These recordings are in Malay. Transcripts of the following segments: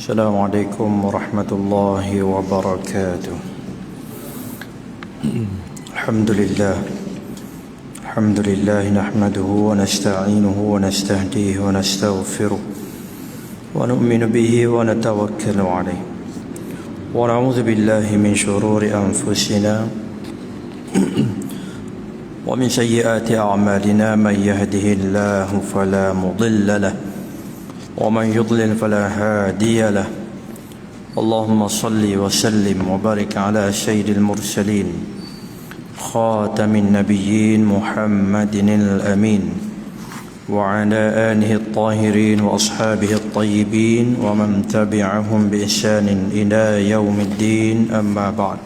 السلام عليكم ورحمة الله وبركاته. الحمد لله نحمده ونستعينه ونستهديه ونستغفره ونؤمن به ونتوكل عليه ونعوذ بالله من شرور أنفسنا ومن سيئات أعمالنا. من يهده الله فلا مضل له ومن يضلل فلا هادي له. اللهم صل وسلم وبارك على سيد المرسلين خاتم النبيين محمد الأمين وعلى آله الطاهرين وأصحابه الطيبين ومن تبعهم بإحسان إلى يوم الدين. أما بعد،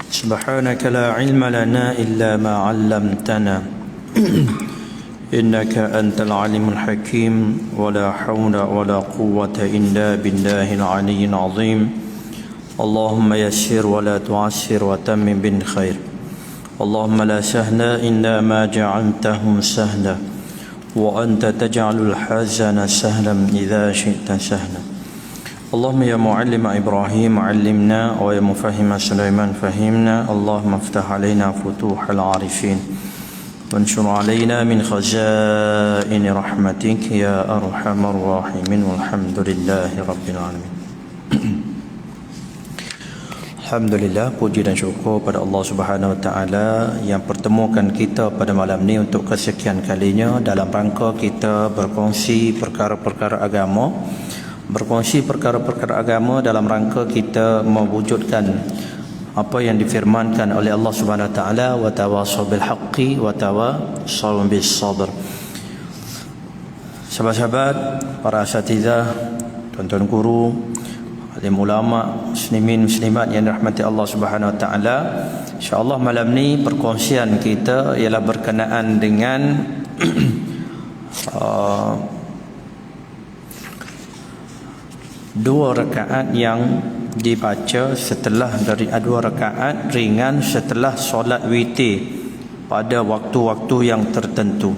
سبحانك لا علم لنا إلا ما علمتنا إنك أنت العليم الحكيم. ولا حول ولا قوة إلا بالله العلي العظيم. اللهم يسر ولا تعسر وتمم بالخير. اللهم لا سهل إلا ما جعلته سهلا وأنت تجعل الحزن سهلا إذا شئت سهلا. اللهم يا معلم إبراهيم علمنا ويا مفهم سليمان فهمنا. اللهم افتح علينا فتوح العارفين وانشر علينا من خزائن رحمتك يا أرحم الراحمين. والحمد لله رب العالمين. Alhamdulillah, puji dan syukur pada Allah Subhanahu Wa Taala yang pertemukan kita pada malam ni untuk kesekian kalinya dalam rangka kita berkongsi perkara-perkara agama. Berkongsi perkara-perkara agama dalam rangka kita mewujudkan apa yang difirmankan oleh Allah Subhanahu Wa Taala, wa tawassaw bil haqqi wa tawassaw bis sabr. Sahabat-sahabat, para asatizah, tuan-tuan guru, alim ulama, muslimin muslimat yang dirahmati Allah Subhanahu Wa Taala, insya-Allah malam ni perkongsian kita ialah berkenaan dengan dua rakaat yang dibaca setelah dari dua rakaat ringan setelah solat witir pada waktu-waktu yang tertentu.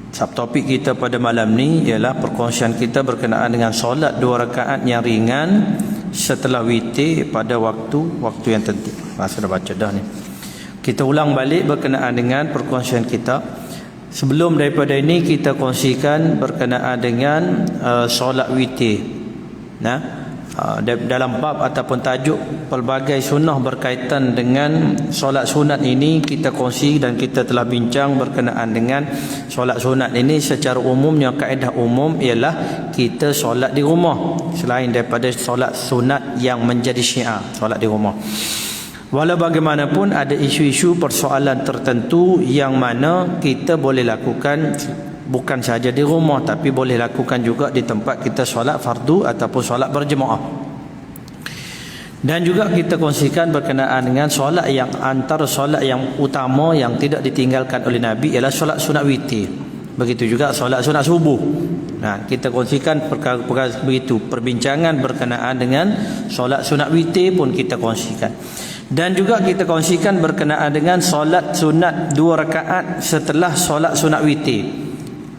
Subtopik kita pada malam ni ialah perkongsian kita berkenaan dengan solat dua rakaat yang ringan setelah witir pada waktu-waktu yang tertentu. Sudah baca dah ni. Kita ulang balik berkenaan dengan perkongsian kita. Sebelum daripada ini kita kongsikan berkenaan dengan solat witir. Dalam bab ataupun tajuk pelbagai sunnah berkaitan dengan solat sunat ini kita kongsi dan kita telah bincang berkenaan dengan solat sunat ini. Secara umumnya kaedah umum ialah kita solat di rumah selain daripada solat sunat yang menjadi syiar, solat di rumah. Walau bagaimanapun ada isu-isu persoalan tertentu yang mana kita boleh lakukan bukan sahaja di rumah tapi boleh lakukan juga di tempat kita solat fardu ataupun solat berjemaah. Dan juga kita kongsikan berkenaan dengan solat yang antara solat yang utama yang tidak ditinggalkan oleh Nabi ialah solat sunat witir. Begitu juga solat sunat subuh. Kita kongsikan perkara-perkara begitu. Perbincangan berkenaan dengan solat sunat witir pun kita kongsikan. Dan juga kita kongsikan berkenaan dengan solat sunat dua rakaat setelah solat sunat witir.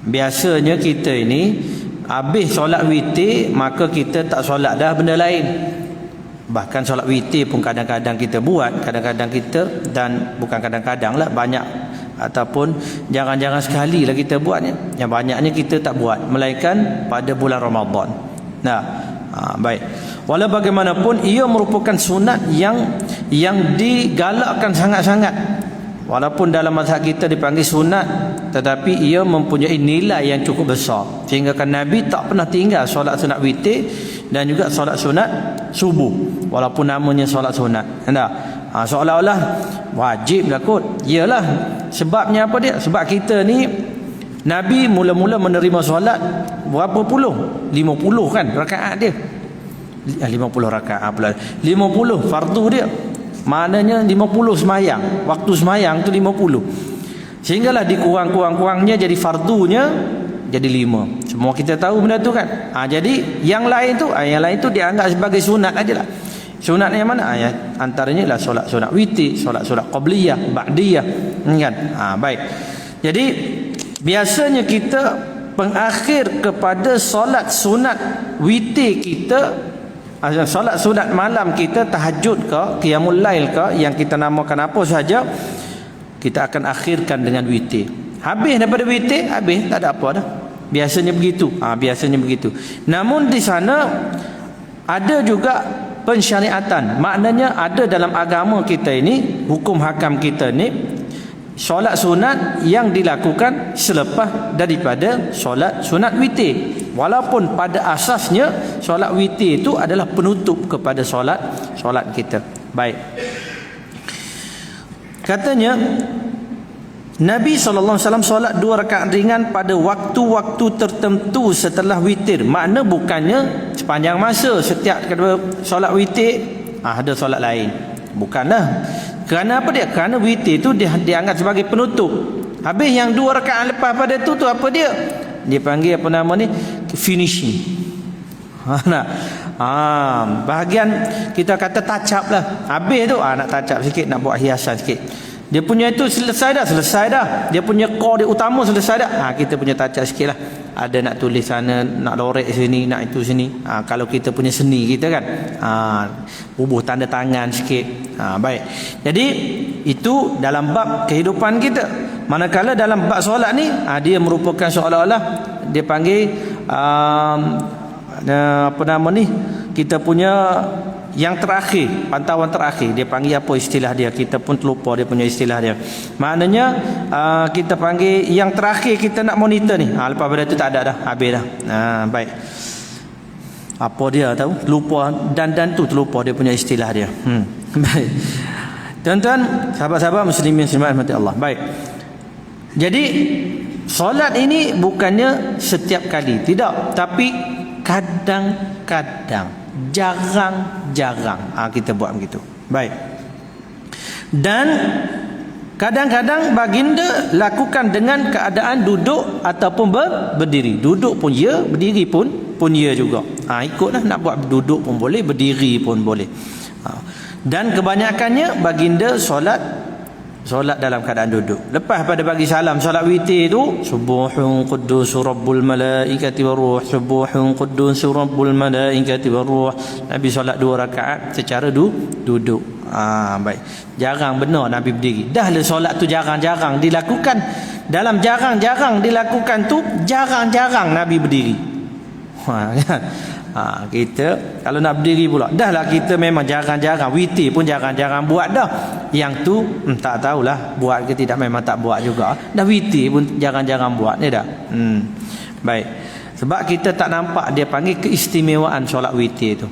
Biasanya kita ini habis solat witir maka kita tak solat dah benda lain. Bahkan solat witir pun kadang-kadang kita buat, kadang-kadang kita, dan bukan kadang-kadang lah, banyak ataupun jangan-jangan sekali lah kita buatnya. Yang banyaknya kita tak buat melainkan pada bulan Ramadan. Baik. Walau bagaimanapun ia merupakan sunat yang digalakkan sangat-sangat. Walaupun dalam mazhab kita dipanggil sunat, tetapi ia mempunyai nilai yang cukup besar. Sehingga kan Nabi tak pernah tinggal solat sunat witir dan juga solat sunat subuh. Walaupun namanya solat sunat. Seolah-olah wajib lah kot. Iyalah. Sebabnya apa dia? Sebab kita ni Nabi mula-mula menerima solat berapa puluh? 50 kan rakaat dia. 50 rakaat pula. 50 fardu dia. Maknanya 50 semayang. Waktu semayang tu 50. Sehinggalah dikurang-kurang-kurangnya jadi fardunya jadi 5. Semua kita tahu benda tu kan. Jadi yang lain tu dianggap sebagai sunat ajalah. Sunat yang mana? Antaranya ialah solat sunat witir, solat qabliyah, ba'diyah, kan? Baik. Jadi biasanya kita pengakhir kepada solat sunat witir kita, solat sunat malam kita, tahajud ke, qiyamul lail ke, yang kita namakan apa sahaja, kita akan akhirkan dengan witir. Habis daripada witir, habis, tak ada apa dah. Biasanya begitu. Biasanya begitu. Namun di sana ada juga pensyariatan. Maknanya ada dalam agama kita ini, hukum hakam kita ni, solat sunat yang dilakukan selepas daripada solat sunat witir. Walaupun pada asasnya solat witir itu adalah penutup kepada solat kita. Baik. Katanya Nabi SAW solat 2 rakaat ringan pada waktu-waktu tertentu setelah witir. Makna bukannya sepanjang masa setiap solat witir ada solat lain. Bukanlah. Kerana apa dia? Kerana witir tu dia dianggap sebagai penutup. Habis yang 2 rakaat lepas pada tu apa dia? Dia panggil apa nama ni? Finishing. Bahagian kita kata touch up lah. Habis tu nak touch up sikit, nak buat hiasan sikit. Dia punya itu selesai dah. Dia punya core dia utama selesai dah. Kita punya touch up sikit lah. Ada nak tulis sana, nak lorek sini, nak itu sini. Kalau kita punya seni kita kan, bubuh tanda tangan sikit. Baik. Jadi itu dalam bab kehidupan kita. Manakala dalam bab solat ni, dia merupakan seolah-olah dia panggil apa nama ni, kita punya yang terakhir, pantauan terakhir. Dia panggil apa istilah dia, kita pun terlupa dia punya istilah dia. Maknanya kita panggil yang terakhir kita nak monitor ni. Lepas pada tu tak ada dah, habis dah. Baik. Apa dia tahu? Lupa, dan tu terlupa dia punya istilah dia. Baik. Tuan-tuan, sahabat-sahabat muslimin muslimat rahmati Allah. Baik. Jadi solat ini bukannya setiap kali, tidak, tapi kadang-kadang, jarang-jarang kita buat begitu. Baik. Dan kadang-kadang baginda lakukan dengan keadaan duduk ataupun berdiri. Duduk pun ya, berdiri pun ya juga. Ikutlah, nak buat duduk pun boleh, berdiri pun boleh. Dan kebanyakannya baginda solat dalam keadaan duduk. Lepas pada bagi salam solat witir tu, subuhun quddus rabbul malaikati waruh, subuhun quddus rabbul malaikati waruh. Nabi solat 2 rakaat secara duduk. Baik. Jarang benar Nabi berdiri. Dah le solat tu jarang-jarang dilakukan. Dalam jarang-jarang dilakukan tu, jarang-jarang Nabi berdiri. Kita kalau nak berdiri pula, dah lah kita memang jarang-jarang. Witir pun jarang-jarang buat dah. Yang tu tak tahulah buat ke tidak, memang tak buat juga. Dah witir pun jarang-jarang buat ni dah. Baik. Sebab kita tak nampak dia panggil keistimewaan solat witir tu.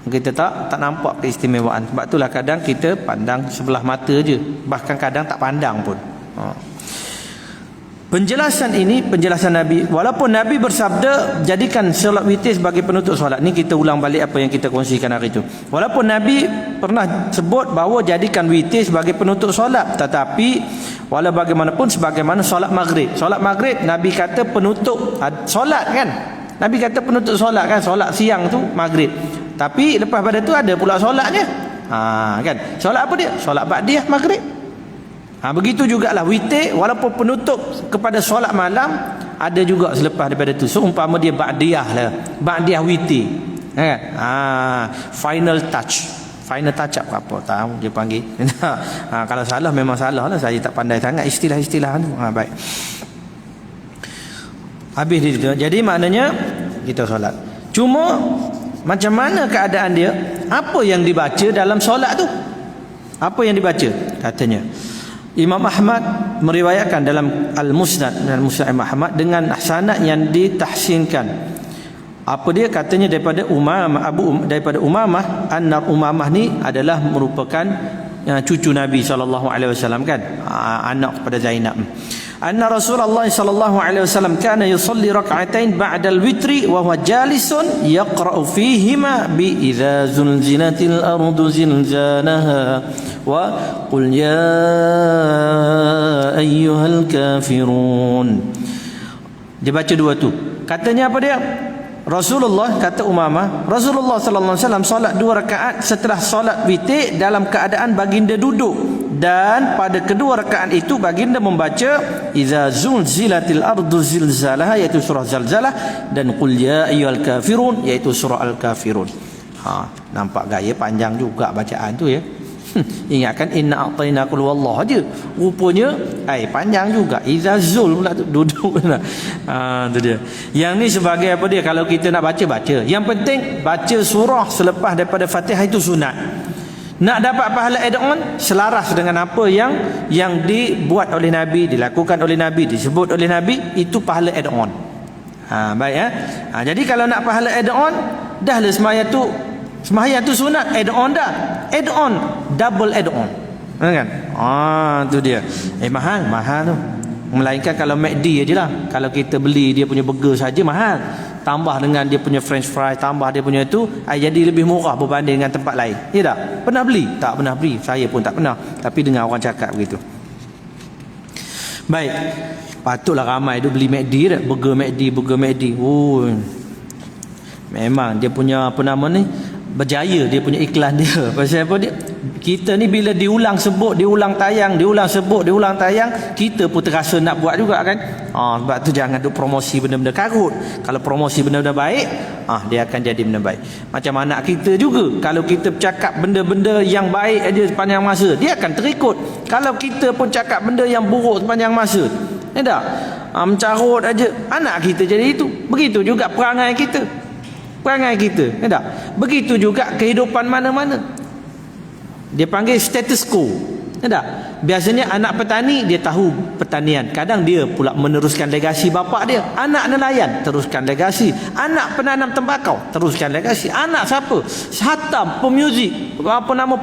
Kita tak nampak keistimewaan. Sebab itulah kadang kita pandang sebelah mata je, bahkan kadang tak pandang pun. Penjelasan ini, penjelasan Nabi. Walaupun Nabi bersabda jadikan solat witir sebagai penutup solat. Ni kita ulang balik apa yang kita kongsikan hari itu. Walaupun Nabi pernah sebut bahawa jadikan witir sebagai penutup solat, tetapi walau bagaimanapun, sebagaimana solat maghrib. Solat maghrib Nabi kata penutup solat kan. Nabi kata penutup solat kan. Solat siang tu maghrib. Tapi lepas pada tu ada pula solatnya. Kan. Solat apa dia? Solat ba'diyah maghrib. Begitu jugalah witir, walaupun penutup kepada solat malam, ada juga selepas daripada tu. So umpama dia ba'diyah lah, ba'diyah witir, kan? Final touch apa tahu dia panggil. Kalau salah memang salah lah, saya tak pandai sangat istilah-istilah tu. Baik. Habis dia. Jadi maknanya kita solat. Cuma macam mana keadaan dia? Apa yang dibaca dalam solat tu? Apa yang dibaca? Katanya Imam Ahmad meriwayatkan dalam Al-Musnad dan Musnad Imam Ahmad dengan sanad yang ditahsinkan. Apa dia? Katanya daripada Umamah, anna Umamah ni adalah merupakan cucu Nabi SAW kan, anak kepada Zainab. Anna Rasulullah SAW kana yusalli rak'atain ba'dal witri wa huwa jalisun yaqra'u fihima bi idza zulzilatil ardu zilzalaha wa qul ya ayyuhal kafirun. Dia baca dua tu. Katanya apa dia? Rasulullah, kata Umamah, Rasulullah SAW solat 2 rakaat setelah solat witir dalam keadaan baginda duduk dan pada kedua rakaat itu baginda membaca iza zulzilatil ardu zilzalaha iaitu surah zalzalah dan qul ya ayyuhal kafirun iaitu surah al-kafirun. Nampak gaya panjang juga bacaan tu ya. Ingatkan inna a'tainakul wallah aja. Rupanya panjang juga. Iza zul pula tu duduk. Tu dia. Yang ni sebagai apa dia, kalau kita nak baca. Yang penting baca surah selepas daripada Fatihah itu sunat. Nak dapat pahala add-on selaras dengan apa yang dibuat oleh Nabi, dilakukan oleh Nabi, disebut oleh Nabi, itu pahala add-on. Baik ya. Jadi kalau nak pahala add-on, dah lah sembahyang tu sunat, add-on dah. Add-on, double add-on. Kan? Tu dia. Mahal tu. Melainkan kalau McD aje lah. Kalau kita beli dia punya burger saja mahal. Tambah dengan dia punya french fry, tambah dia punya tu, jadi lebih murah berbanding dengan tempat lain. Ya tak? Pernah beli? Tak pernah beli. Saya pun tak pernah. Tapi dengar orang cakap begitu. Baik. Patutlah ramai tu beli McD dah. Burger McD. Memang dia punya apa nama ni, berjaya dia punya iklan dia. Pasal apa dia? Kita ni bila diulang sebut, diulang tayang, kita pun terasa nak buat juga kan. Sebab tu jangan duk promosi benda-benda karut. Kalau promosi benda-benda baik, dia akan jadi benda baik. Macam anak kita juga, kalau kita bercakap benda-benda yang baik aja sepanjang masa, dia akan terikut. Kalau kita pun cakap benda yang buruk sepanjang masa, tak? Mencarut aja, anak kita jadi itu. Begitu juga perangai kita, tak? Begitu juga kehidupan mana-mana. Dia panggil status quo. Tak? Biasanya anak petani dia tahu pertanian. Kadang dia pula meneruskan legasi bapa dia. Anak nelayan teruskan legasi. Anak penanam tembakau teruskan legasi. Anak siapa? Hatam, pemuzik,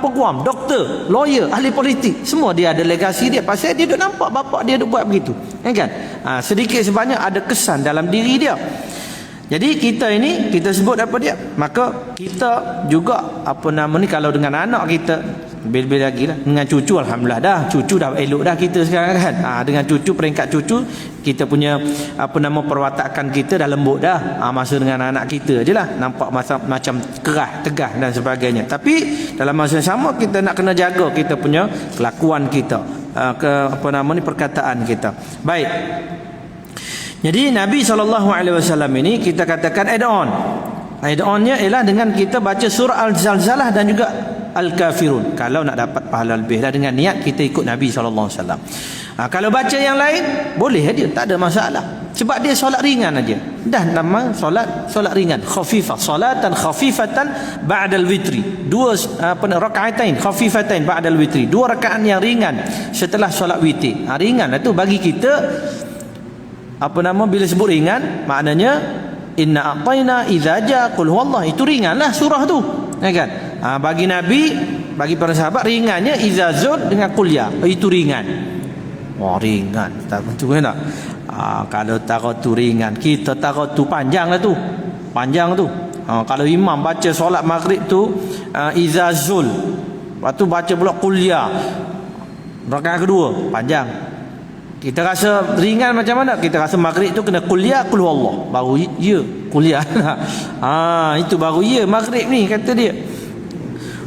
peguam, doktor, lawyer, ahli politik. Semua dia ada legasi dia. Pasal dia duk nampak bapa dia duk buat begitu. Kan? Sedikit sebanyak ada kesan dalam diri dia. Jadi kita ini, kita sebut apa dia, maka kita juga apa nama ni, kalau dengan anak kita lebih lagi lah, dengan cucu alhamdulillah dah, cucu dah elok dah kita sekarang kan. Dengan cucu, peringkat cucu, kita punya apa nama perwatakan kita dah lembut dah. Masa dengan anak kita je lah nampak macam keras, tegas dan sebagainya. Tapi dalam masa yang sama kita nak kena jaga kita punya kelakuan kita, apa nama ni, perkataan kita. Baik. Jadi Nabi SAW ini kita katakan add-on. Add-onnya ialah dengan kita baca surah Al-Zalzalah dan juga Al-Kafirun. Kalau nak dapat pahala lebih lah, dengan niat kita ikut Nabi SAW. Kalau baca yang lain boleh aja, tak ada masalah. Sebab dia solat ringan aja. Dah nama solat ringan. Khafifah, salatan khafifatan ba'dal witri. Dua rakaatain khafifatain ba'dal witri. Dua rakaat yang ringan setelah solat witir. Ringan lah tu bagi kita. Apa nama, bila sebut ringan maknanya inna a'taina idza ja qul huwallah, itu ringanlah surah tu, kan? Bagi Nabi, bagi para sahabat ringannya iza zud dengan qul ya, itu ringan. Ringan tak betul kan? Kalau takut tu ringan, kita takut tu panjang tu. Kalau imam baca solat maghrib tu iza zul, lepas tu baca pula qul ya, rakaat kedua panjang. Kita rasa ringan macam mana? Kita rasa maghrib tu kena kuliah qul huwallah, baru ya kuliah. Itu baru ya maghrib ni, kata dia.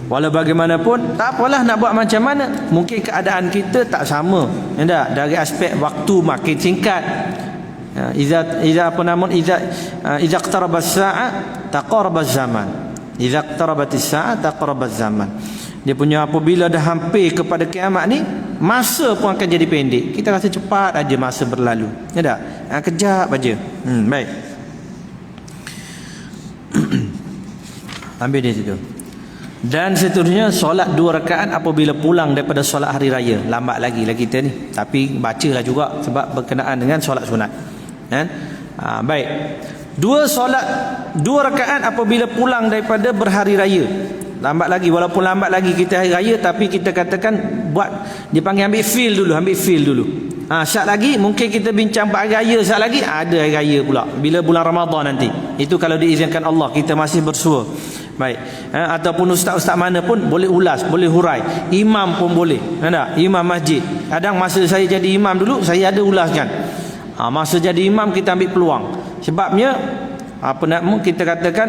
Walau bagaimanapun tak apalah, nak buat macam mana, mungkin keadaan kita tak sama, tak? Dari aspek waktu makin singkat. Iza iqtarabas sa'a taqarabaz zaman. Iza iqtarabatis sa'a taqarabaz zaman. Dia punya apabila dah hampir kepada kiamat ni, masa pun akan jadi pendek. Kita rasa cepat aja masa berlalu, tak? Kejap aja. Baik. Ambil di situ. Dan seterusnya solat 2 rakaat apabila pulang daripada solat hari raya. Lambat lagi lah kita ni, tapi bacalah juga sebab berkenaan dengan solat sunat, kan? Baik. 2 rakaat apabila pulang daripada berhari raya. Lambat lagi, walaupun lambat lagi kita hari raya, tapi kita katakan buat, dia panggil ambil feel dulu. Sat lagi mungkin kita bincang hari raya, sat lagi ada hari raya pula bila bulan Ramadan nanti. Itu kalau diizinkan Allah, kita masih bersua. Baik. Ataupun ustaz-ustaz mana pun boleh ulas, boleh hurai. Imam pun boleh, tak? Imam masjid. Kadang masa saya jadi imam dulu, saya ada ulaskan. Masa jadi imam kita ambil peluang. Sebabnya apa nak kita katakan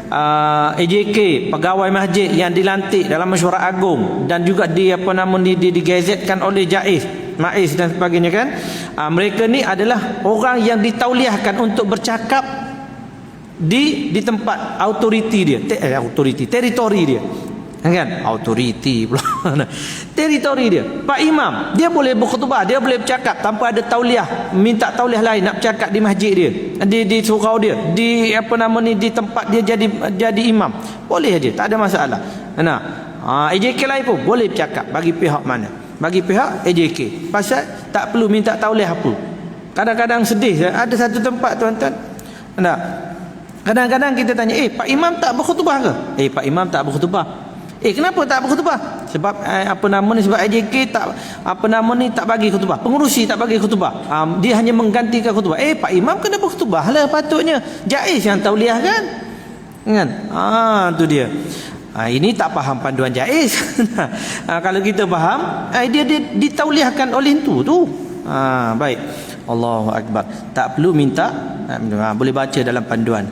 AJK, pegawai masjid yang dilantik dalam mesyuarat agung dan juga digazetkan oleh JAIS, MAIS dan sebagainya kan, mereka ni adalah orang yang ditauliahkan untuk bercakap di tempat autoriti dia, teritori dia. Kan, autoriti pula. Teritori dia. Pak Imam, dia boleh berkhutbah, dia boleh bercakap tanpa ada tauliah, minta tauliah lain nak bercakap di masjid dia, di surau dia, di di tempat dia jadi imam. Boleh aja, tak ada masalah. Nah, AJK lain pun boleh bercakap bagi pihak mana? Bagi pihak AJK. Pasal tak perlu minta tauliah apa. Kadang-kadang sedih, ada satu tempat tuan-tuan. Nah, kadang-kadang kita tanya, Pak Imam tak berkhutbah ke? Pak Imam tak berkhutbah. Kenapa tak berkhutbah? Sebab sebab AJK tak tak bagi khutbah. Pengurusi tak bagi khutbah. Dia hanya menggantikan khutbah. Pak Imam kena berkhutbah lah patutnya. JAIS yang tauliah kan? Kan? Tu dia. Ini tak faham panduan JAIS. Kalau kita faham, dia ditauliahkan oleh itu tu. Baik. Allahu Akbar. Tak perlu minta, boleh baca dalam panduan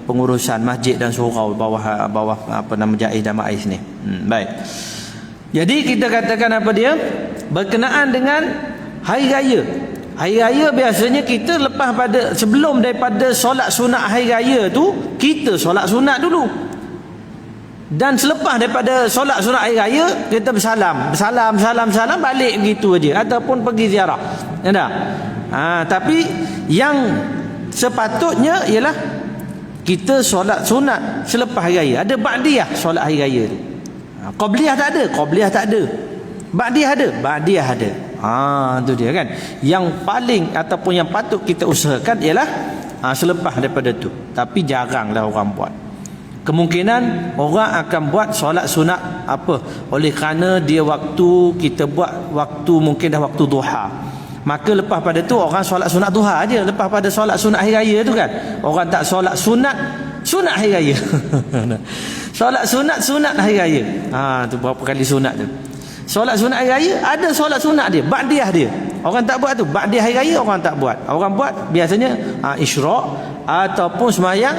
pengurusan masjid dan surau bawah JAIS dan MAIS ni. Baik. Jadi kita katakan apa dia? Berkenaan dengan hari raya. Hari raya biasanya kita sebelum daripada solat sunat hari raya tu, kita solat sunat dulu. Dan selepas daripada solat sunat hari raya, kita bersalam balik begitu aja, ataupun pergi ziarah. Ya. Tapi yang sepatutnya ialah kita solat sunat selepas hari raya. Ada ba'diyah solat hari raya tu. Qabliyah tak ada. Ba'diyah ada. Tu dia kan. Yang paling ataupun yang patut kita usahakan ialah selepas daripada tu. Tapi jaranglah orang buat. Kemungkinan orang akan buat solat sunat oleh kerana dia kita buat waktu mungkin dah waktu duha. Maka lepas pada tu orang solat sunat duha aja. Lepas pada solat sunat hari raya tu kan, orang tak solat sunat hari raya. Solat sunat hari raya. Tu berapa kali sunat tu. Solat sunat hari raya ada solat sunat dia, ba'diyah dia. Orang tak buat tu, ba'diyah hari raya orang tak buat. Orang buat biasanya isyraq ataupun semayang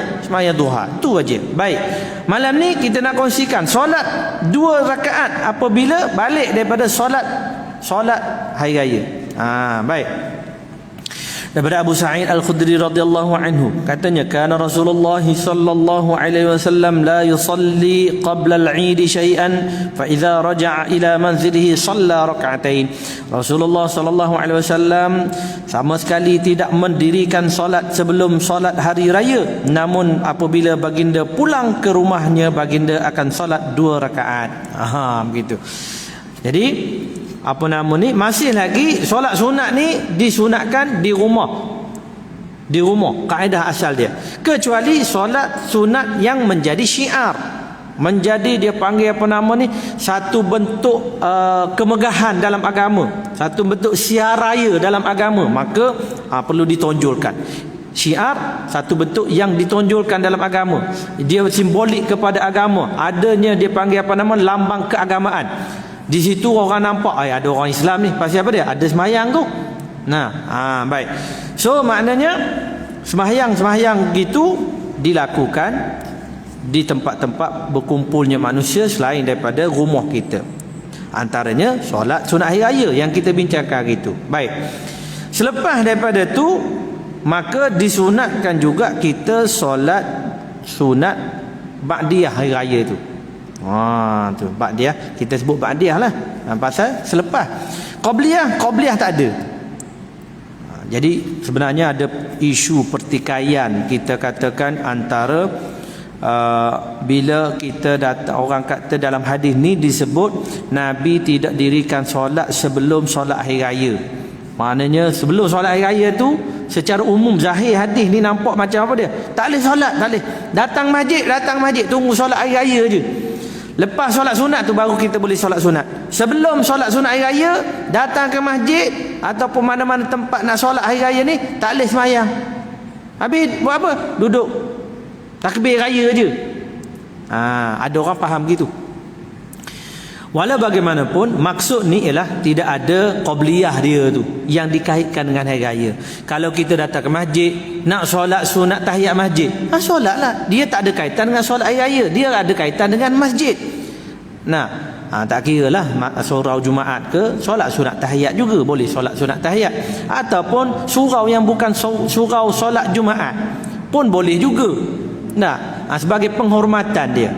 duha. Tu aja. Baik. Malam ni kita nak kongsikan solat 2 rakaat apabila balik daripada solat hari raya. Baik. Daripada Abu Sa'id Al-Khudri radhiyallahu anhu, katanya kana Rasulullah sallallahu alaihi wasallam la yusalli qabla al-'Eid shay'an fa idza raja'a ila manzilihi shalla rak'atain. Rasulullah sallallahu alaihi wasallam sama sekali tidak mendirikan solat sebelum solat hari raya, namun apabila baginda pulang ke rumahnya, baginda akan solat 2 rakaat. Begitu. Jadi masih lagi solat sunat ni disunatkan di rumah. Kaedah asal dia. Kecuali solat sunat yang menjadi syiar, menjadi dia panggil satu bentuk kemegahan dalam agama, satu bentuk siar raya dalam agama, maka perlu ditonjolkan. Syiar satu bentuk yang ditonjolkan dalam agama, dia simbolik kepada agama, adanya dia panggil lambang keagamaan. Di situ orang nampak ada orang Islam ni. Pasal apa dia? Ada semayang tu. Baik. So maknanya semayang gitu dilakukan di tempat-tempat berkumpulnya manusia selain daripada rumah kita. Antaranya solat sunat hari raya yang kita bincangkan hari itu. Baik. Selepas daripada tu, maka disunatkan juga kita solat sunat ba'diyah hari raya tu. Tu ba'diyah, kita sebut ba'diyah lah, pasal selepas. Qabliyah tak ada. Jadi sebenarnya ada isu pertikaian, kita katakan antara bila kita orang kata dalam hadis ni disebut Nabi tidak dirikan solat sebelum solat hari raya. Maknanya sebelum solat hari raya tu secara umum zahir hadis ni nampak macam apa dia? Tak boleh solat, tak boleh. Datang masjid tunggu solat hari raya je. Lepas solat sunat tu baru kita boleh solat sunat. Sebelum solat sunat hari raya, datang ke masjid ataupun mana-mana tempat nak solat hari raya ni, tak boleh semayang. Habis buat apa? Duduk takbir raya je. Ada orang faham gitu. Walau bagaimanapun, maksud ni ialah tidak ada qabliyah dia tu yang dikaitkan dengan hari raya. Kalau kita datang ke masjid nak solat sunat tahiyat masjid, solatlah. Dia tak ada kaitan dengan solat hari raya, dia ada kaitan dengan masjid. Tak kira lah surau Jumaat ke, solat sunat tahiyat juga boleh, solat sunat tahiyat. Ataupun surau yang bukan surau solat Jumaat pun boleh juga. Sebagai penghormatan dia,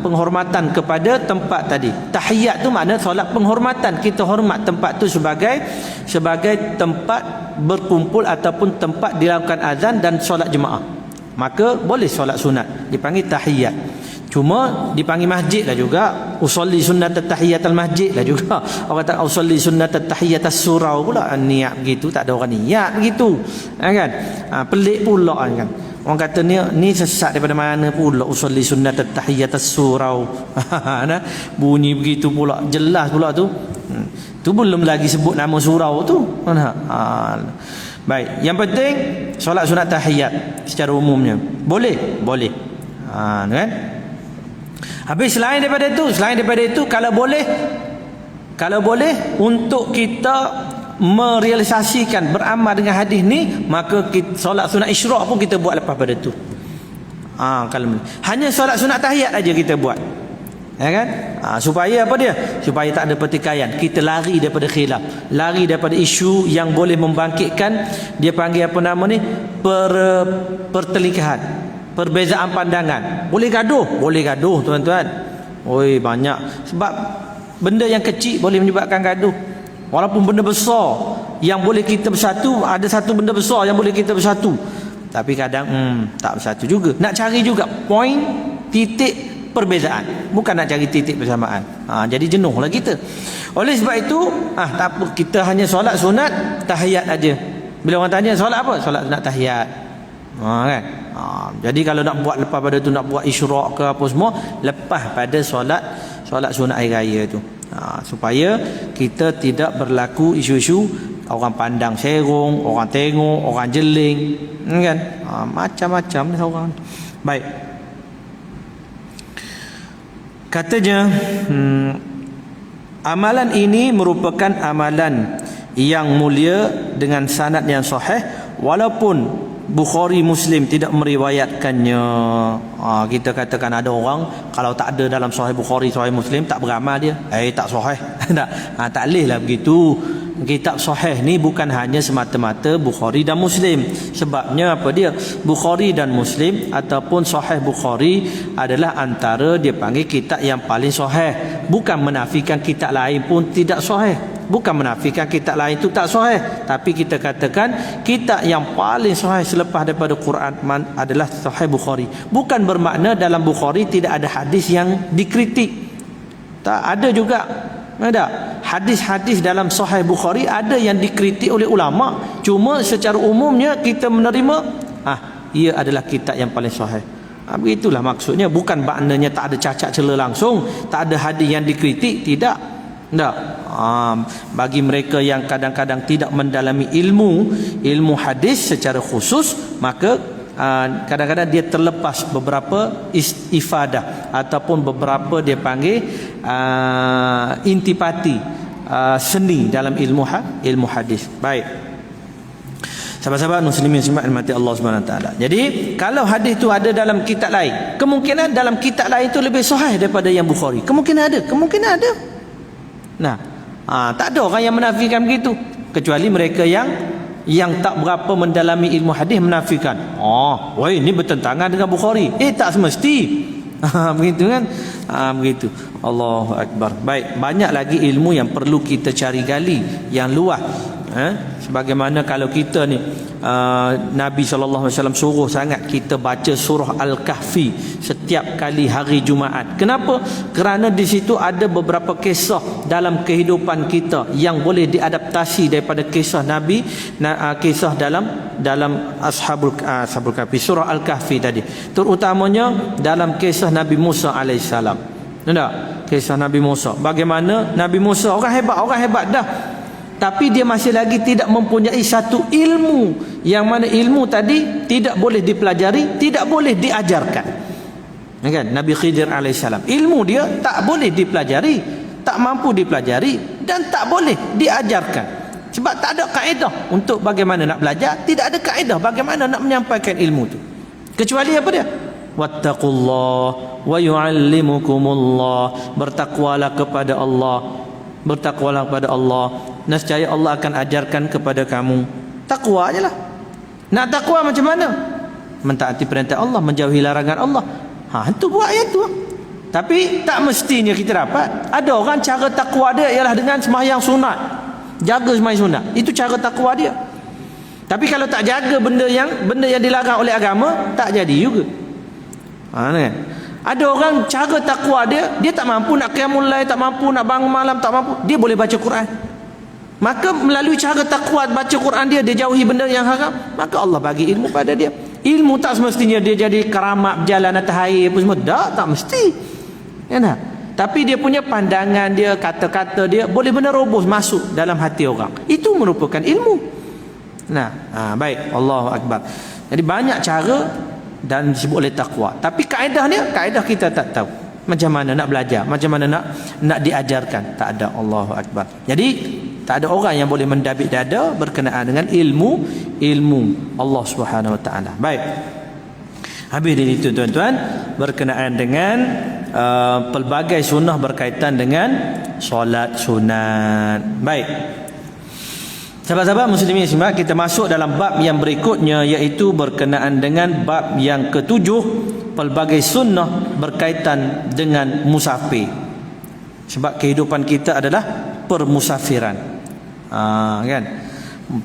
penghormatan kepada tempat tadi. Tahiyat tu makna solat penghormatan. Kita hormat tempat tu sebagai tempat berkumpul ataupun tempat dilakukan azan dan solat jemaah. Maka boleh solat sunat, dipanggil tahiyat. Cuma dipanggil masjid lah juga, usolli sunnat tahiyat al-masjid lah juga. Orang kata usolli sunnat tahiyat as-surau pula, niat begitu, tak ada orang niat begitu, kan? Pelik pula kan. Orang kata ni sesat daripada mana pula, usolli sunnat tahiyat as-surau. Bunyi begitu pula, jelas pula tu. Tu belum lagi sebut nama surau tu. Baik, yang penting solat sunat tahiyat secara umumnya boleh. Kan? Habis selain daripada itu, kalau boleh untuk kita merealisasikan beramal dengan hadis ni, maka solat sunat isyraq pun kita buat lepas pada tu. Kalau hanya solat sunat tahiyat aja kita buat, ya kan? Supaya apa dia? Supaya tak ada pertikaian. Kita lari daripada khilaf, lari daripada isu yang boleh membangkitkan, dia panggil apa nama ni, pertelingkahan, perbezaan pandangan. Boleh gaduh tuan-tuan. Banyak. Sebab benda yang kecil boleh menyebabkan gaduh. Walaupun benda besar yang boleh kita bersatu, ada satu benda besar yang boleh kita bersatu, tapi kadang tak bersatu juga. Nak cari juga poin, titik perbezaan, bukan nak cari titik persamaan. Jadi jenuhlah kita. Oleh sebab itu, tak apa, kita hanya solat sunat tahiyat aja. Bila orang tanya solat apa? Solat sunat tahiyat. Kan? Jadi kalau nak buat lepas pada tu, nak buat isyraq ke apa semua, lepas pada solat sunat hari raya tu. Supaya kita tidak berlaku isu-isu orang pandang serong, orang tengok, orang jeling, kan? Macam-macam ni orang. Baik. Katanya, amalan ini merupakan amalan yang mulia dengan sanad yang sahih, walaupun Bukhari Muslim tidak meriwayatkannya. Kita katakan ada orang kalau tak ada dalam Sahih Bukhari, Sahih Muslim, tak beramal dia. Tak sahih. Tak boleh lah begitu. Kitab sahih ni bukan hanya semata-mata Bukhari dan Muslim. Sebabnya apa dia? Bukhari dan Muslim ataupun Sahih Bukhari adalah antara dia panggil kitab yang paling sahih. Bukan menafikan kitab lain pun tidak sahih. Bukan menafikan kitab lain itu tak sahih, tapi kita katakan kitab yang paling sahih selepas daripada Quran adalah Sahih Bukhari. Bukan bermakna dalam Bukhari tidak ada hadis yang dikritik. Tak ada juga. Ada hadis-hadis dalam Sahih Bukhari ada yang dikritik oleh ulama. Cuma secara umumnya kita menerima ia adalah kitab yang paling sahih. Begitulah maksudnya. Bukan maknanya tak ada cacat cela langsung, tak ada hadis yang dikritik, tidak. Bagi mereka yang kadang-kadang tidak mendalami ilmu hadis secara khusus, maka kadang-kadang dia terlepas beberapa ifadah ataupun beberapa dia panggil intipati seni dalam ilmu hadis. Baik, sahabat-sahabat muslimin semua mati Allah Subhanahu Wa Taala. Jadi kalau hadis itu ada dalam kitab lain, kemungkinan dalam kitab lain itu lebih sahih daripada yang Bukhari. Kemungkinan ada. Tak ada orang yang menafikan begitu, kecuali mereka yang tak berapa mendalami ilmu hadis menafikan. Ini bertentangan dengan Bukhari. Tak semesti. Begitu kan? Begitu. Allahu Akbar. Baik, banyak lagi ilmu yang perlu kita cari gali yang luas. Sebagaimana kalau kita ni Nabi SAW suruh sangat kita baca surah Al-Kahfi setiap kali hari Jumaat. Kenapa? Kerana di situ ada beberapa kisah dalam kehidupan kita yang boleh diadaptasi daripada kisah Nabi, kisah dalam Ashabul Kahfi, surah Al-Kahfi tadi. Terutamanya dalam kisah Nabi Musa alaihissalam. Kisah Nabi Musa. Bagaimana Nabi Musa orang hebat dah, tapi dia masih lagi tidak mempunyai satu ilmu, yang mana ilmu tadi tidak boleh dipelajari, tidak boleh diajarkan. Kan? Nabi Khidir alaihissalam, ilmu dia tak boleh dipelajari, tak mampu dipelajari dan tak boleh diajarkan. Sebab tak ada kaedah untuk bagaimana nak belajar, tidak ada kaedah bagaimana nak menyampaikan ilmu tu. Kecuali apa dia? Wattaqullah wa yu'allimukumullah. Bertakwalah kepada Allah. Bertakwalah kepada Allah. Nescaya Allah akan ajarkan kepada kamu. Takwa ajalah. Nak takwa macam mana? Mentaati perintah Allah, menjauhi larangan Allah. Itu buat ayat tu. Tapi tak mestinya kita dapat. Ada orang cara takwa dia ialah dengan sembahyang sunat. Jaga sembahyang sunat. Itu cara takwa dia. Tapi kalau tak jaga benda yang dilarang oleh agama, tak jadi juga. Kan? Ada orang cara takwa dia tak mampu nak qiyamul lail, tak mampu nak bangun malam, tak mampu, dia boleh baca Quran. Maka melalui cara takwa baca Quran dia jauhi benda yang haram, maka Allah bagi ilmu pada dia. Ilmu tak semestinya dia jadi keramat berjalan atas air apa semua. Tak mesti. Ya tak? Tapi dia punya pandangan dia, kata-kata dia boleh menerobos masuk dalam hati orang. Itu merupakan ilmu. Baik, Allahu Akbar. Jadi banyak cara dan disebut oleh takwa. Tapi kaedah kita tak tahu. Macam mana nak belajar, macam mana nak diajarkan, tak ada. Allahu Akbar. Jadi tak ada orang yang boleh mendabik dada berkenaan dengan ilmu Allah Subhanahu Wa Taala. Baik. Habis dari itu tuan-tuan, berkenaan dengan pelbagai sunnah berkaitan dengan solat sunat. Baik. Sahabat-sahabat muslimin semua, kita masuk dalam bab yang berikutnya, iaitu berkenaan dengan bab yang ketujuh, pelbagai sunnah berkaitan dengan musafir. Sebab kehidupan kita adalah permusafiran. Kan?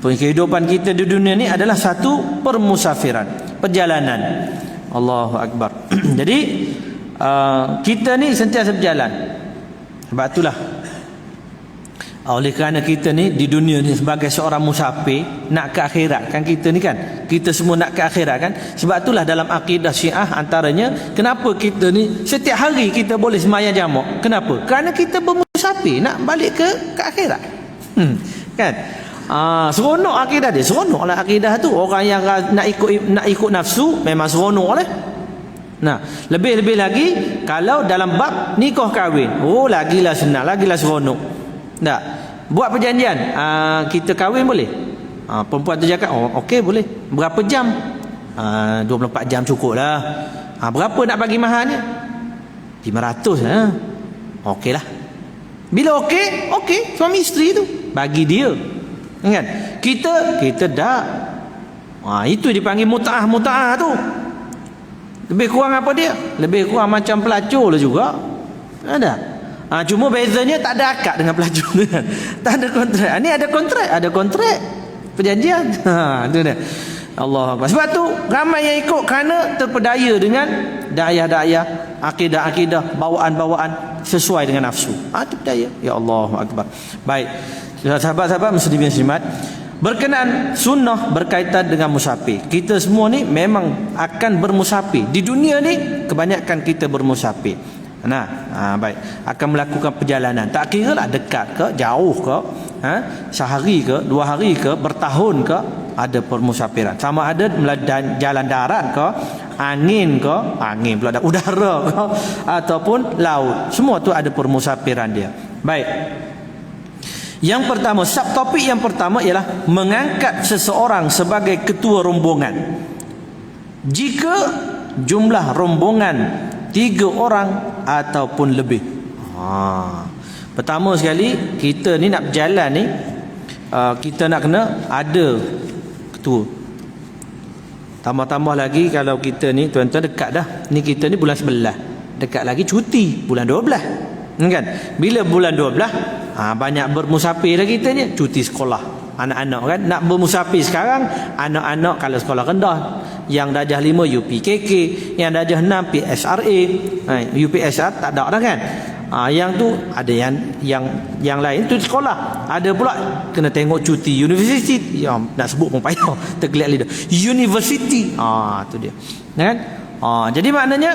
Kehidupan kita di dunia ni adalah satu permusafiran, perjalanan. Allahu Akbar. Jadi kita ni sentiasa berjalan. Sebab itulah, oleh kerana kita ni di dunia ni sebagai seorang musafir nak ke akhirat kan, kita semua nak ke akhirat kan. Sebab itulah dalam akidah Syiah antaranya, kenapa kita ni setiap hari kita boleh sembahyang jamak. Kenapa? Kerana kita bermusafir nak balik ke akhirat. Kan? Seronok akidah dia, seronoklah akidah tu. Orang yang nak ikut nafsu memang seronok lah. Lebih-lebih lagi kalau dalam bab nikah kahwin, lagilah senang, lagilah seronok. Tak, buat perjanjian, kita kahwin boleh. Perempuan tu cakap, okey boleh. Berapa jam? 24 jam cukup lah. Berapa nak bagi maharnya? 500 okey lah. Bila okey, suami isteri tu bagi dia. Kan? Kita dah. Itu dipanggil mut'ah tu. Lebih kurang apa dia? Lebih kurang macam pelacur lah juga. Ada. Cuma bezanya tak ada akad dengan pelacur. Tak ada kontrak. Ini ada kontrak perjanjian. Itu dia. Allah Akbar. Sebab tu ramai yang ikut kerana terpedaya dengan da'ayah-da'ayah, akidah-akidah, bawaan-bawaan sesuai dengan nafsu. Terpedaya. Ya Allah Akbar. Baik. Sahabat-sahabat muslimin muslimat, berkenaan sunnah berkaitan dengan musafir. Kita semua ni memang akan bermusafir. Di dunia ni kebanyakan kita bermusafir. Baik, akan melakukan perjalanan. Tak kira lah dekat ke, jauh ke, sehari ke, 2 hari ke, bertahun ke, ada permusafiran. Sama ada jalan darat ke, angin pula ada udara ke, ataupun laut. Semua tu ada permusafiran dia. Baik. Yang pertama, subtopik yang pertama ialah mengangkat seseorang sebagai ketua rombongan. Jika jumlah rombongan 3 orang ataupun lebih. Pertama sekali, kita ni nak berjalan ni, kita nak kena ada ketua. Tambah-tambah lagi kalau kita ni, tuan-tuan, dekat dah. Ni kita ni bulan 11. Dekat lagi cuti bulan 12. Kan? Bila bulan 12, banyak bermusafir dah kita ni, cuti sekolah anak-anak kan. Nak bermusafir sekarang, anak-anak kalau sekolah rendah, yang darjah 5 UPKK, yang darjah 6 PSRA, UPSR tak ada dah kan. Yang tu ada yang lain tu sekolah. Ada pula kena tengok cuti universiti. Nak sebut pun payah, tergeliat lidah. University. Tu dia. Kan? Jadi maknanya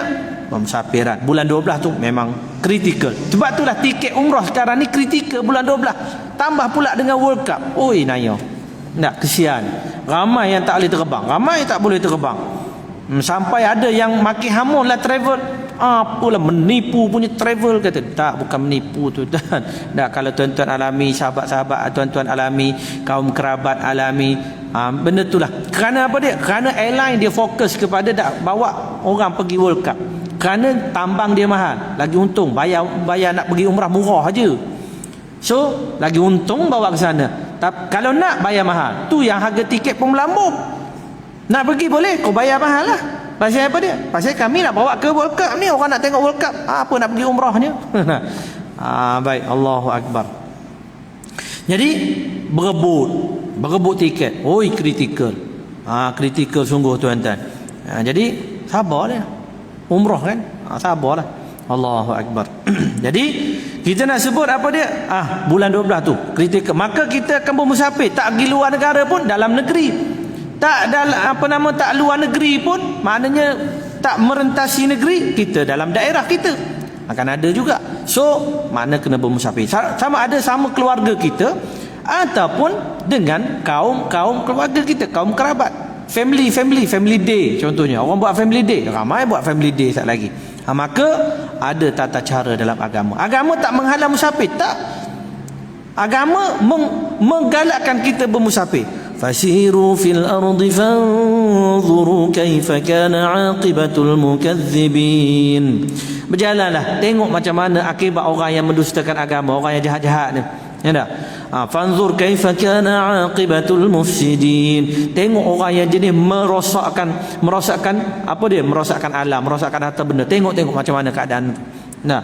pemusafiran bulan 12 tu memang kritikal. Sebab itulah tiket umrah sekarang ni kritikal bulan 12. Tambah pula dengan World Cup. Naya. Tak, kesian. Ramai yang tak boleh terbang, ramai tak boleh terbang. Sampai ada yang makin hamun lah travel. Apalah menipu punya travel, kata. Tak, bukan menipu tu tuan. Tak, kalau tuan-tuan alami, sahabat-sahabat tuan-tuan alami, kaum kerabat alami, benda itulah. Kerana apa dia? Kerana airline dia fokus kepada dak bawa orang pergi World Cup. Kerana tambang dia mahal, lagi untung bayar nak pergi umrah murah aja. So lagi untung bawa ke sana. Tapi kalau nak bayar mahal, tu yang harga tiket pun melambung. Nak pergi boleh, kau bayar mahal lah. Pasal apa dia? Pasal kami nak bawa ke World Cup ni, orang nak tengok World Cup. Apa nak pergi umrahnya? Baik, Allahu Akbar. Jadi berebut tiket. Oi, kritikal. Kritikal sungguh tuan-tuan. Jadi sabarlah. Umrah kan? Sabarlah. Allahu Akbar. Jadi kita nak sebut apa dia? Bulan 12 tu kritikal. Maka kita akan bermusafir, tak pergi luar negara pun, dalam negeri. Tak dalam tak luar negeri pun, maknanya tak merentasi negeri, kita dalam daerah kita akan ada juga. So makna kena bermusafir, sama ada sama keluarga kita ataupun dengan kaum keluarga kita, kaum kerabat, family day contohnya. Orang buat family day, ramai buat family day sat lagi. Maka ada tata cara dalam agama tak menghalang musafir, tak. Agama menggalakkan kita bermusafir. Fasiru fil ardi fanzuru kaifa kana aqibatul mukazzibin. Berjalanlah, tengok macam mana akibat orang yang mendustakan agama, orang yang jahat-jahat ni. Ya tak? Fanzur kaifa kana aqibatul mufsidin. Tengok orang yang jenis merosakkan apa dia? Merosakkan alam, merosakkan harta benda. Tengok macam mana keadaan. Nah,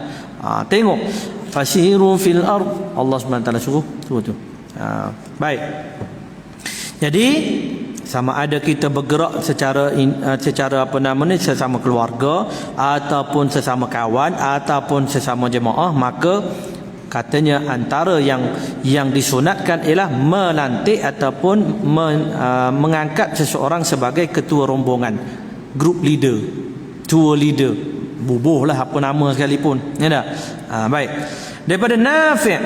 tengok. Fasiru fil ard. Allah SWT suruh tu. Baik. Jadi sama ada kita bergerak secara sesama keluarga ataupun sesama kawan ataupun sesama jemaah, maka katanya antara yang disunatkan ialah melantik ataupun mengangkat seseorang sebagai ketua rombongan, group leader, tour leader, bubuhlah apa nama sekalipun. Ya tak? Baik. Daripada Nafi',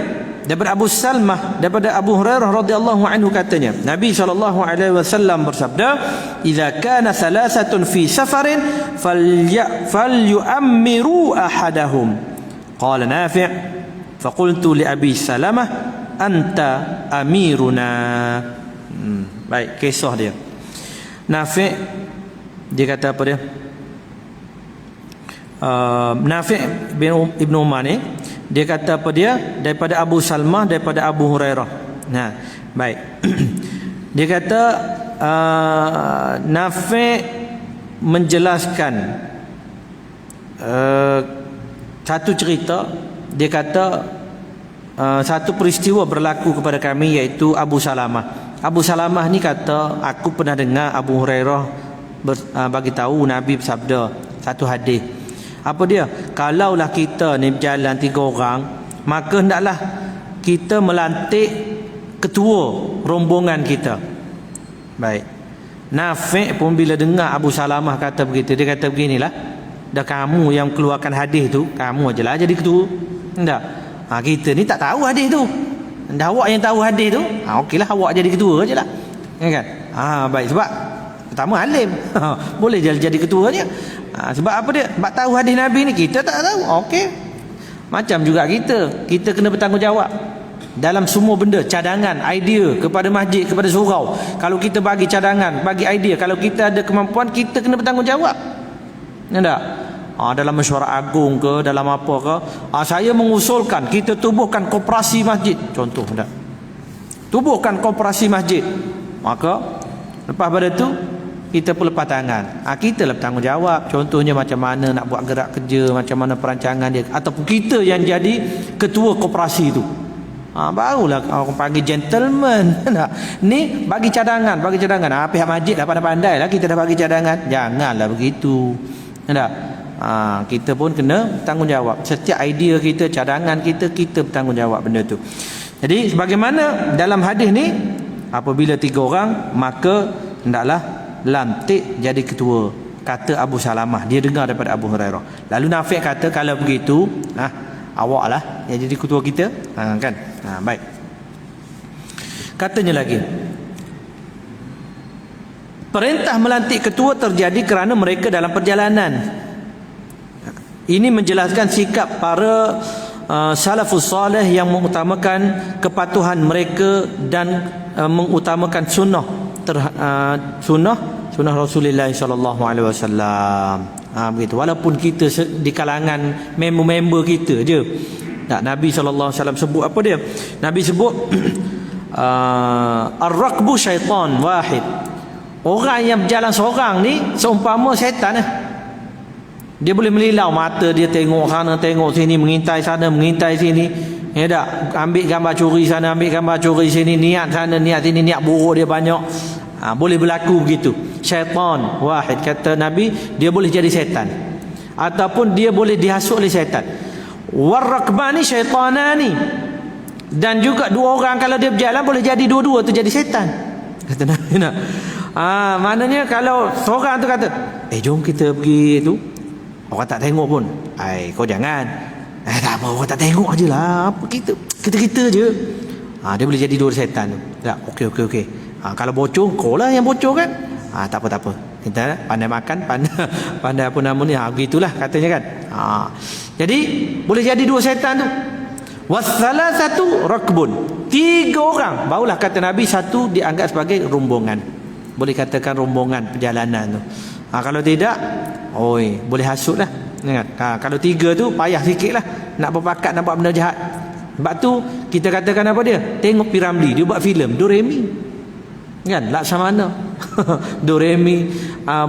daripada Abu Salmah, daripada Abu Hurairah radhiyallahu anhu katanya, Nabi SAW bersabda, "Idza kana thalathatun fi safarin falyu'ammiru ahadahum." Qala Nafi', faqultu li Abi Salamah, "Anta amiruna." Baik, kisah dia. Nafi' dia kata apa dia? Nafi' bin Ibn Umar ni, dia kata apa dia? Daripada Abu Salmah, daripada Abu Hurairah. Nah, baik. Dia kata Nafi' menjelaskan satu cerita. Dia kata satu peristiwa berlaku kepada kami, iaitu Abu Salamah. Abu Salamah ni kata, aku pernah dengar Abu Hurairah bagi tahu Nabi bersabda satu hadis. Apa dia? Kalaulah kita ni berjalan 3 orang, maka hendaklah kita melantik ketua rombongan kita. Baik. Nafi' pun bila dengar Abu Salamah kata begitu, dia kata beginilah, dah kamu yang keluarkan hadis tu, kamu ajalah jadi ketua. Enggak. Kita ni tak tahu hadis tu. Dah awak yang tahu hadis tu, okeylah awak jadi ketua ajalah. Kan? Baik, sebab pertama alim. Boleh jadi ketuanya. Sebab apa dia? Sebab tahu hadis Nabi ni, kita tak tahu. Okey. Macam juga kita kena bertanggungjawab dalam semua benda, cadangan, idea kepada masjid, kepada surau. Kalau kita bagi cadangan, bagi idea, kalau kita ada kemampuan, kita kena bertanggungjawab. Ya tak? Dalam mesyuarat agung ke, dalam apa ke, saya mengusulkan kita tubuhkan koperasi masjid, contoh tak? Tubuhkan koperasi masjid. Maka lepas pada tu kita pun lepas tangan. Kita lah bertanggungjawab. Contohnya macam mana nak buat gerak kerja, macam mana perancangan dia, ataupun kita yang jadi ketua koperasi tu. Barulah orang panggil gentleman. Ni bagi cadangan. Pihak masjid dah pandai lah, kita dah bagi cadangan. Janganlah begitu. Tak? Kita pun kena bertanggungjawab. Setiap idea kita, cadangan kita bertanggungjawab benda tu. Jadi sebagaimana dalam hadis ni, apabila 3 orang, maka hendaklah lantik jadi ketua, kata Abu Salamah. Dia dengar daripada Abu Hurairah. Lalu Nafi' kata, kalau begitu awaklah yang jadi ketua kita. Kan? Baik. Katanya lagi, perintah melantik ketua terjadi kerana mereka dalam perjalanan. Ini menjelaskan sikap para salafus salih yang mengutamakan kepatuhan mereka dan mengutamakan sunnah Rasulullah sallallahu alaihi wasallam. Begitu. Walaupun kita di kalangan member-member kita je. Tak, Nabi sallallahu alaihi wasallam sebut apa dia? Nabi sebut ar-rakbu syaitan wahid. Orang yang berjalan seorang ni seumpama syaitan lah. Dia boleh melilau mata dia, tengok sana tengok sini, mengintai sana mengintai sini, ya tak, ambil gambar curi sana ambil gambar curi sini, niat sana niat sini, niat buruk dia banyak. Boleh berlaku begitu. Syaitan wahid, kata Nabi, dia boleh jadi syaitan ataupun dia boleh dihasut oleh syaitan. Warrakbani syaitanani, dan juga dua orang kalau dia berjalan boleh jadi dua-dua tu jadi syaitan, kata Nabi. Maknanya kalau seorang tu kata jom kita pergi tu, orang tak tengok pun, kau jangan, tak apa, orang tak tengok je lah, apa kita je, dia boleh jadi dua syaitan tu. Tak, okey. Kalau bocor, kau lah yang bocor kan. Tak apa. Kita pandai makan, pandai apa nama ni, begitulah katanya kan. Jadi boleh jadi dua syaitan tu. Wassalasatu rakbun, 3 orang barulah kata Nabi satu dianggap sebagai rombongan. Boleh katakan rombongan perjalanan tu. Kalau tidak, boleh hasut lah. Kalau 3 tu payah sikit lah, nak berpakat nak buat benda jahat. Sebab tu kita katakan apa dia? Tengok Piramli, dia buat filem Doremi kan, Laksamana Doremi,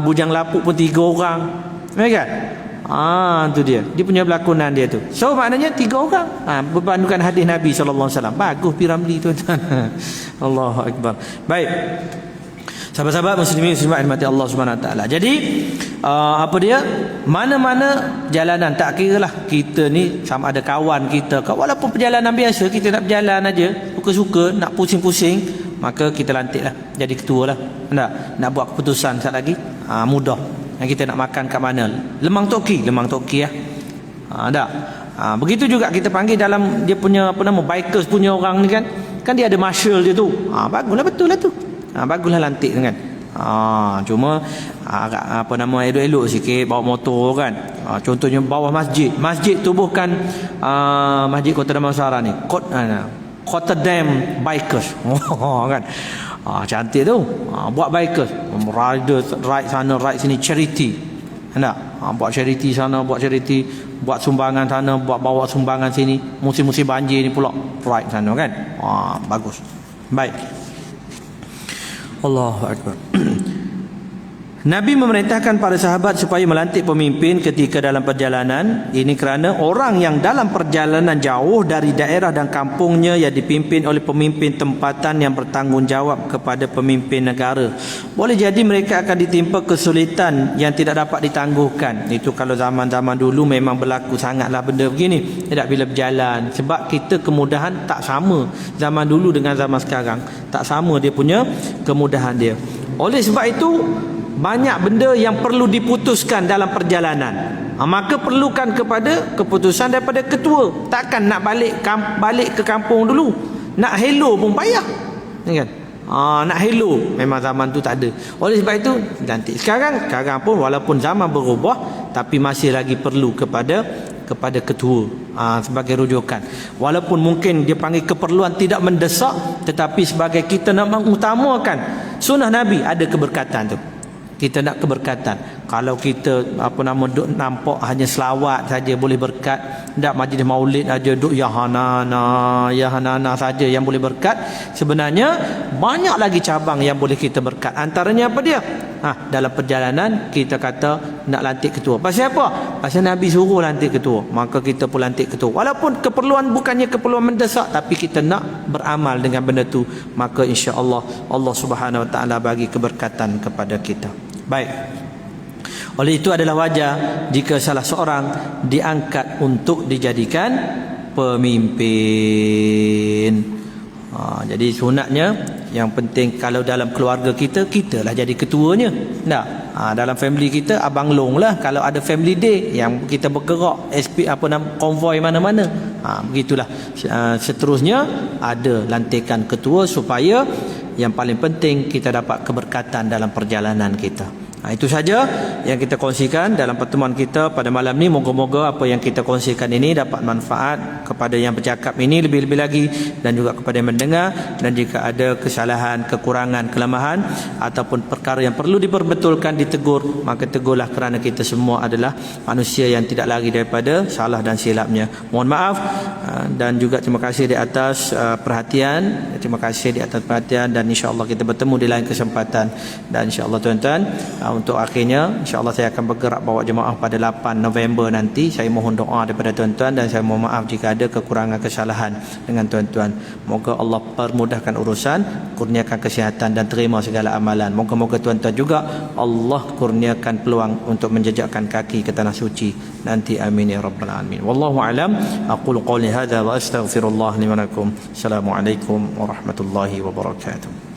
Bujang Lapuk pun 3 orang, kan? Tu dia punya berlakonan dia tu. So maknanya 3 orang, berpandukan hadis Nabi SAW. Bagus Piramli tuan-tuan. Allahu Akbar. Baik, sahabat-sahabat muslimin muslimat rahmati Allah Subhanahu Wa Taala. Jadi apa dia, mana-mana jalanan, tak kira lah kita ni sama ada kawan kita, walaupun perjalanan biasa, kita nak berjalan aja suka-suka, nak pusing-pusing, maka kita lantik lah jadi ketua lah. Nak buat keputusan sekali lagi, mudah. Yang kita nak makan kat mana, Lemang Toki lah. Begitu juga kita panggil dalam dia punya apa nama, bikers punya orang ni kan dia ada marshal dia tu. Baguslah, betul lah tu. Baguslah lantik kan. Cuma apa nama, elok-elok sikit bawa motor kan. Contohnya bawah masjid tu bukan Masjid Kota Damansara ni, Kota Dam Bikers. Kan. Cantik tu. Buat bikers, ride sana ride sini, charity. Buat charity sana, buat charity, buat sumbangan sana, bawa sumbangan sini. Musim-musim banjir ni pula ride sana kan. Bagus. Baik. Allahu Akbar. Nabi memerintahkan para sahabat supaya melantik pemimpin ketika dalam perjalanan. Ini kerana orang yang dalam perjalanan jauh dari daerah dan kampungnya yang dipimpin oleh pemimpin tempatan yang bertanggungjawab kepada pemimpin negara. Boleh jadi mereka akan ditimpa kesulitan yang tidak dapat ditangguhkan. Itu kalau zaman-zaman dulu memang berlaku sangatlah benda begini. Tidak bila berjalan. Sebab kita kemudahan tak sama zaman dulu dengan zaman sekarang. Tak sama dia punya kemudahan dia. Oleh sebab itu, banyak benda yang perlu diputuskan dalam perjalanan. Maka perlukan kepada keputusan daripada ketua. Takkan nak balik ke kampung dulu, nak hello pun payah, kan? Nak hello memang zaman tu tak ada. Oleh sebab itu nanti sekarang pun walaupun zaman berubah, tapi masih lagi perlu kepada ketua sebagai rujukan. Walaupun mungkin dia panggil keperluan tidak mendesak, tetapi sebagai kita nak mengutamakan sunnah Nabi, ada keberkatan tu. Kita nak keberkatan. Kalau kita duk nampak hanya selawat saja boleh berkat, tak majlis maulid aja duk ya hanana saja yang boleh berkat, sebenarnya banyak lagi cabang yang boleh kita berkat. Antaranya apa dia? Dalam perjalanan kita kata nak lantik ketua. Pasal apa? Pasal Nabi suruh lantik ketua, maka kita pun lantik ketua. Walaupun keperluan bukannya keperluan mendesak, tapi kita nak beramal dengan benda tu, maka insya-Allah Allah Subhanahu Wa Taala bagi keberkatan kepada kita. Baik. Oleh itu adalah wajar jika salah seorang diangkat untuk dijadikan pemimpin. Jadi sunatnya yang penting kalau dalam keluarga kita lah jadi ketuanya. Dalam family kita abang long lah kalau ada family day yang kita bergerak konvoi mana-mana. Begitulah. Seterusnya ada lantikan ketua supaya yang paling penting kita dapat keberkatan dalam perjalanan kita. Itu saja yang kita kongsikan dalam pertemuan kita pada malam ni. Moga-moga apa yang kita kongsikan ini dapat manfaat kepada yang bercakap ini lebih-lebih lagi, dan juga kepada yang mendengar. Dan jika ada kesalahan, kekurangan, kelemahan ataupun perkara yang perlu diperbetulkan, ditegur, maka tegurlah, kerana kita semua adalah manusia yang tidak lari daripada salah dan silapnya. Mohon maaf, dan juga terima kasih di atas perhatian. Terima kasih di atas perhatian, dan insya-Allah kita bertemu di lain kesempatan. Dan insya-Allah tuan-tuan, untuk akhirnya insya-Allah saya akan bergerak bawa jemaah pada 8 November nanti. Saya mohon doa daripada tuan-tuan, dan saya mohon maaf jika ada kekurangan kesalahan dengan tuan-tuan. Moga Allah permudahkan urusan, kurniakan kesihatan dan terima segala amalan. Moga-moga tuan-tuan juga Allah kurniakan peluang untuk menjejakkan kaki ke tanah suci nanti. Amin ya rabbal alamin. Wallahu alam. Aqulu qawli hadza wa astaghfirullah li wa lakum. Assalamualaikum warahmatullahi wabarakatuh.